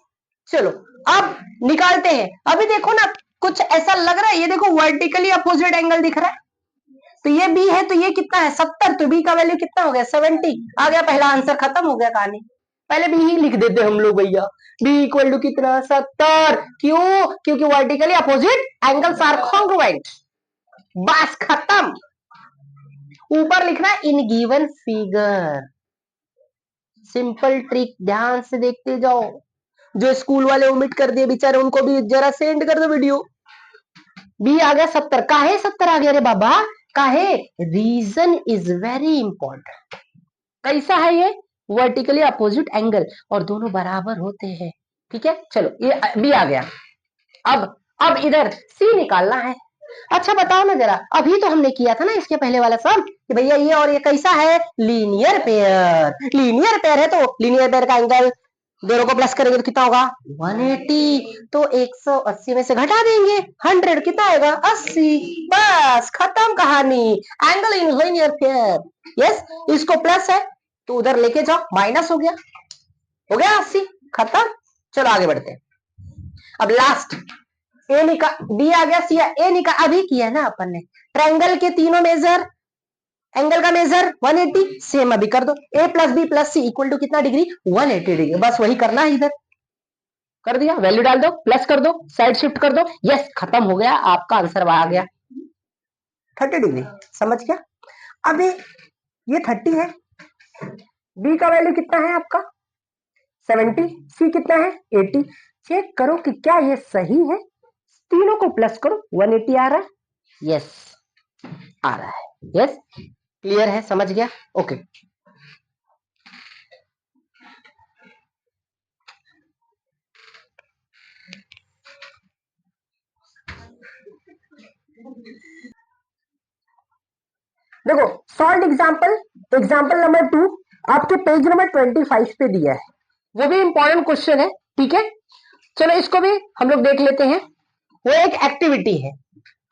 चलो अब निकालते हैं। अभी देखो ना, कुछ ऐसा लग रहा है, ये देखो वर्टिकली अपोजिट एंगल दिख रहा है, तो ये बी है, तो ये कितना है 70, तो बी का वैल्यू कितना हो गया 70। आ गया पहला आंसर, खत्म हो गया कहानी। पहले बी ही लिख देते हम लोग भैया, बी इक्वल टू कितना 70। क्यों? क्योंकि vertically opposite angles are congruent. बस खत्म। ऊपर लिखना in given figure. Simple trick, ध्यान से देखते जाओ। जो स्कूल वाले ओमिट कर दिए बेचारे, उनको भी जरा सेंड कर दो वीडियो। बी आ गया 70। काहे 70 आ गया रे बाबा? काहे? Reason is very important. कैसा है ये? वर्टिकली अपोजिट एंगल और दोनों बराबर होते हैं। ठीक है, चलो ये बी आ गया। अब इधर सी निकालना है। अच्छा बताओ ना जरा, अभी तो हमने किया था ना इसके पहले वाला सब कि भैया ये और ये कैसा है? Linear pair. लीनियर पेयर है तो लीनियर पेयर का एंगल दोनों को प्लस करेंगे तो कितना होगा? 180। तो 180 में से घटा देंगे 100, कितना आएगा? 80। बस खत्म कहानी। Angle in linear pair. Yes, इसको प्लस है तो उधर लेके जाओ, माइनस हो गया 80। खत्म। चलो आगे बढ़ते हैं। अब लास्ट ए निकाल, बी आ गया, सी ए निकाल। अभी किया ना अपन ने ट्रायंगल के तीनों मेजर, एंगल का मेजर 180। सेम अभी कर दो। A plus B plus C equal to कितना डिग्री? 180 डिग्री। बस वही करना है, इधर कर दिया, वैल्यू डाल दो, प्लस कर दो, साइड शिफ्ट कर दो। यस, खत्म हो गया, आपका आंसर आ गया 30 डिग्री। समझ गया? अभी ये 30 है, बी का वैल्यू कितना है आपका? 70, सी कितना है? 80। चेक करो कि क्या ये सही है। तीनों को प्लस करो, 180 आ रहा है। यस आ रहा है। यस, क्लियर है? समझ गया? ओके। देखो सॉल्व एग्जांपल, एग्जांपल नंबर 2 आपके पेज नंबर 25 पे दिया है। वो भी इंपॉर्टेंट क्वेश्चन है। ठीक है, चलो इसको भी हम लोग देख लेते हैं। वो एक एक्टिविटी है।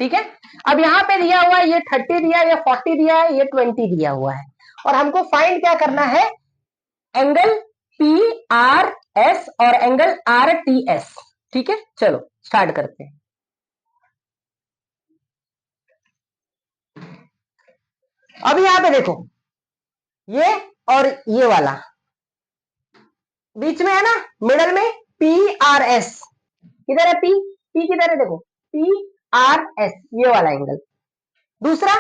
ठीक है, अब यहाँ पे दिया हुआ है ये 30 दिया है, ये 40 दिया है, ये 20 दिया हुआ है और हमको फाइंड क्या करना है? एंगल पी आर एस और एंगल आर टी एस। ठीक है, चलो स्टार्ट करते हैं। अब यहां पे देखो, ये और ये वाला बीच में है ना, मिडल में पी आर एस। किधर है पी? पी किधर है? देखो पी आर एस, ये वाला एंगल। दूसरा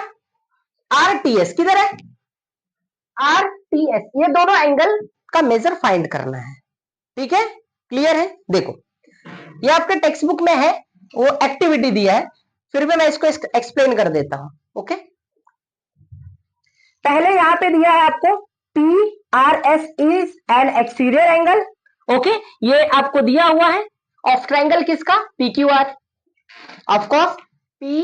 आर टी एस किधर है? R T S. ये दोनों एंगल का मेजर फाइंड करना है। ठीक है, क्लियर है? देखो ये आपके टेक्स्ट बुक में है, वो एक्टिविटी दिया है, फिर भी मैं इसको एक्सप्लेन कर देता हूं। ओके, पहले यहां पे दिया है आपको P R S is an exterior angle. Okay, ये आपको दिया हुआ है ऑफ ट्रायंगल किसका? P Q R. Of course P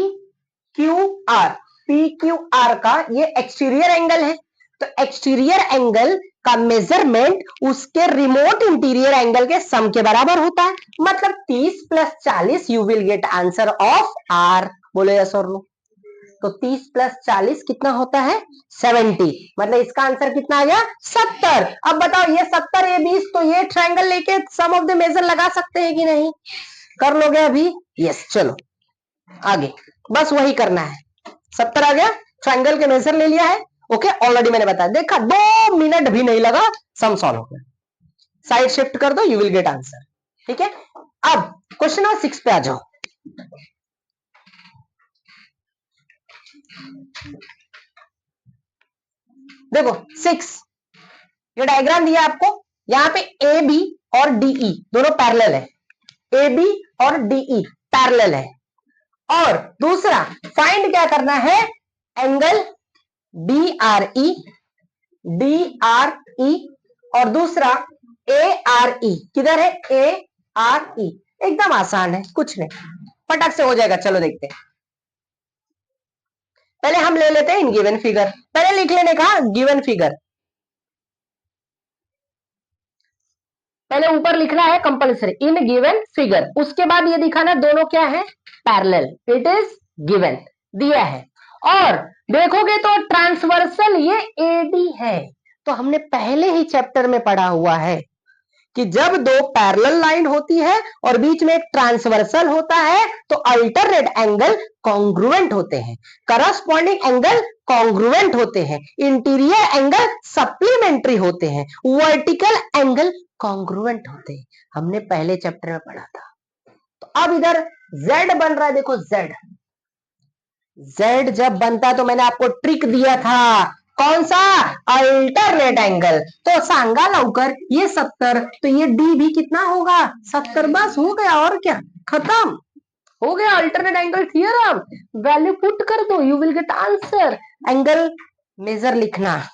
Q R, P Q R का ये एक्सटीरियर एंगल है। तो एक्सटीरियर एंगल का मेजरमेंट उसके रिमोट इंटीरियर एंगल के सम के बराबर होता है। मतलब 30 plus 40 you will get answer of R. बोलो यस और नो। तो 30 प्लस 40 कितना होता है? 70। मतलब इसका आंसर कितना आ गया? 70। अब बताओ ये 70 ये 20, तो ये ट्रायंगल लेके सम ऑफ द मेजर लगा सकते हैं कि नहीं? कर लोगे अभी? यस, चलो आगे। बस वही करना है। 70 आ गया, ट्रायंगल के मेजर ले लिया है। ओके, ऑलरेडी मैंने बताया, देखा 2 मिनट भी नहीं लगा, सम सॉल्व हो गया। साइड शिफ्ट कर दो, यू विल गेट आंसर। ठीक है, अब क्वेश्चन नंबर 6 पे आ जाओ। देखो 6, ये डायग्राम दिया आपको। यहाँ पे ए बी और डीई दोनों पैरेलल है। ए बी और डीई पैरेलल है। और दूसरा फाइंड क्या करना है? Angle D R E, D R E और दूसरा ए आर ई। किधर है? A R E. एकदम आसान है, कुछ नहीं, फटक से हो जाएगा। चलो देखते हैं। पहले हम ले लेते हैं इन गिवन फिगर। पहले लिख लेने का गिवन फिगर, पहले ऊपर लिखना है कंपल्सरी इन गिवन फिगर। उसके बाद ये दिखाना दोनों क्या है? पैरेलल। इट इज गिवन, दिया है। और देखोगे तो ट्रांसवर्सल ये एडी है। तो हमने पहले ही चैप्टर में पढ़ा हुआ है कि जब दो पैरेलल लाइन होती है और बीच में एक ट्रांसवर्सल होता है तो अल्टरनेट एंगल कॉन्ग्रुएंट होते हैं, करस्पॉन्डिंग एंगल कॉन्ग्रुएंट होते हैं, इंटीरियर एंगल सप्लीमेंट्री होते हैं, वर्टिकल एंगल कॉन्ग्रुएंट होते हैं। हमने पहले चैप्टर में पढ़ा था। तो अब इधर Z बन रहा है, देखो Z जब बनता है तो मैंने आपको ट्रिक दिया था, कौन सा? Alternate angle. तो सांगा लवकर ये 70, तो ये D भी कितना होगा? 70। बस हो गया, और क्या, खत्म हो गया alternate angle theorem. Value put कर दो, you will get answer. Angle measure लिखना,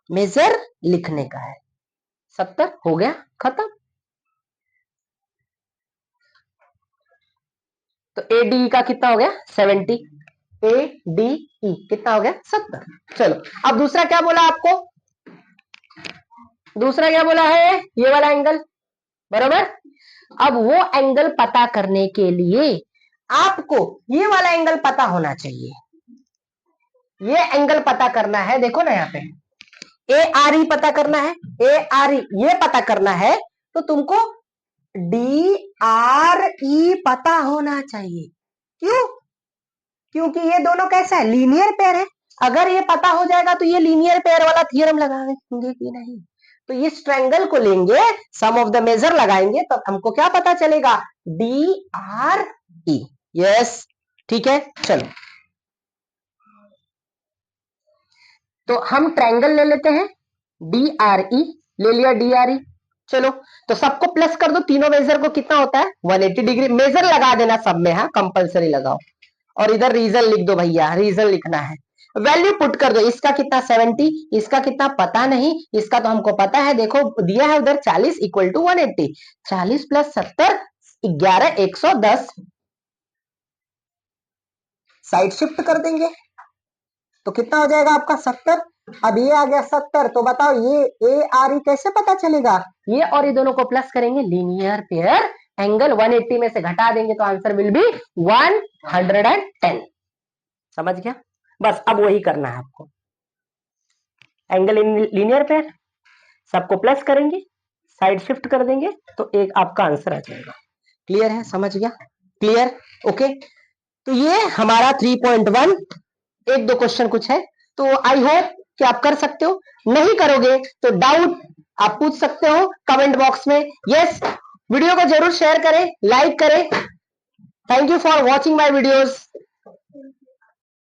मेजर लिखने का है। 70 हो गया, खत्म। तो ADE का कितना हो गया? 70। ADE कितना हो गया? 70। चलो अब दूसरा क्या बोला आपको? दूसरा क्या बोला है? ये वाला एंगल, बरोबर। अब वो एंगल पता करने के लिए आपको ये वाला एंगल पता होना चाहिए। ये एंगल पता करना है, देखो ना यहाँ पे ARE पता करना है, ARE ये पता करना है, तो तुमको DRE पता होना चाहिए। क्यों? क्योंकि ये दोनों कैसा है? लीनियर पेयर है। अगर ये पता हो जाएगा तो ये लीनियर पेयर वाला थ्योरम लगाएंगे कि नहीं? तो इस ट्रायंगल को लेंगे, सम ऑफ द मेजर लगाएंगे, तो हमको क्या पता चलेगा? DRE। यस, ठीक है। चलो तो हम ट्रायंगल ले लेते हैं, DRE ले लिया, DRE। चलो तो सबको प्लस कर दो, तीनों मेजर को कितना होता है? 180 डिग्री। मेजर लगा देना सब में, हाँ कंपलसरी लगाओ। और इधर रीजन लिख दो भैया, रीजन लिखना है। वैल्यू पुट कर दो, इसका कितना 70, इसका कितना पता नहीं, इसका तो हमको पता है, देखो दिया है उधर 40 equal to 180। 40 plus 70 11, 110। Side shift कर देंगे तो कितना हो जाएगा आपका? 70। अब ये आ गया 70, तो बताओ ये ARE कैसे पता चलेगा? ये और ये दोनों को प्लस करेंगे, लीनियर पेयर एंगल 180 में से घटा देंगे तो आंसर विल बी 110। समझ गया? बस अब वही करना है आपको। एंगल इन लीनियर पेयर, सबको प्लस करेंगे, साइड शिफ्ट कर देंगे, तो एक आपका आंसर आ जाएगा। क्लियर है? समझ गया? क्लियर? ओके। तो ये हमारा 3.1। एक दो क्वेश्चन कुछ है तो आई होप कि आप कर सकते हो। नहीं करोगे तो डाउट आप पूछ सकते हो कमेंट बॉक्स में। यस, वीडियो को जरूर शेयर करें, लाइक करें। Thank you for watching my videos.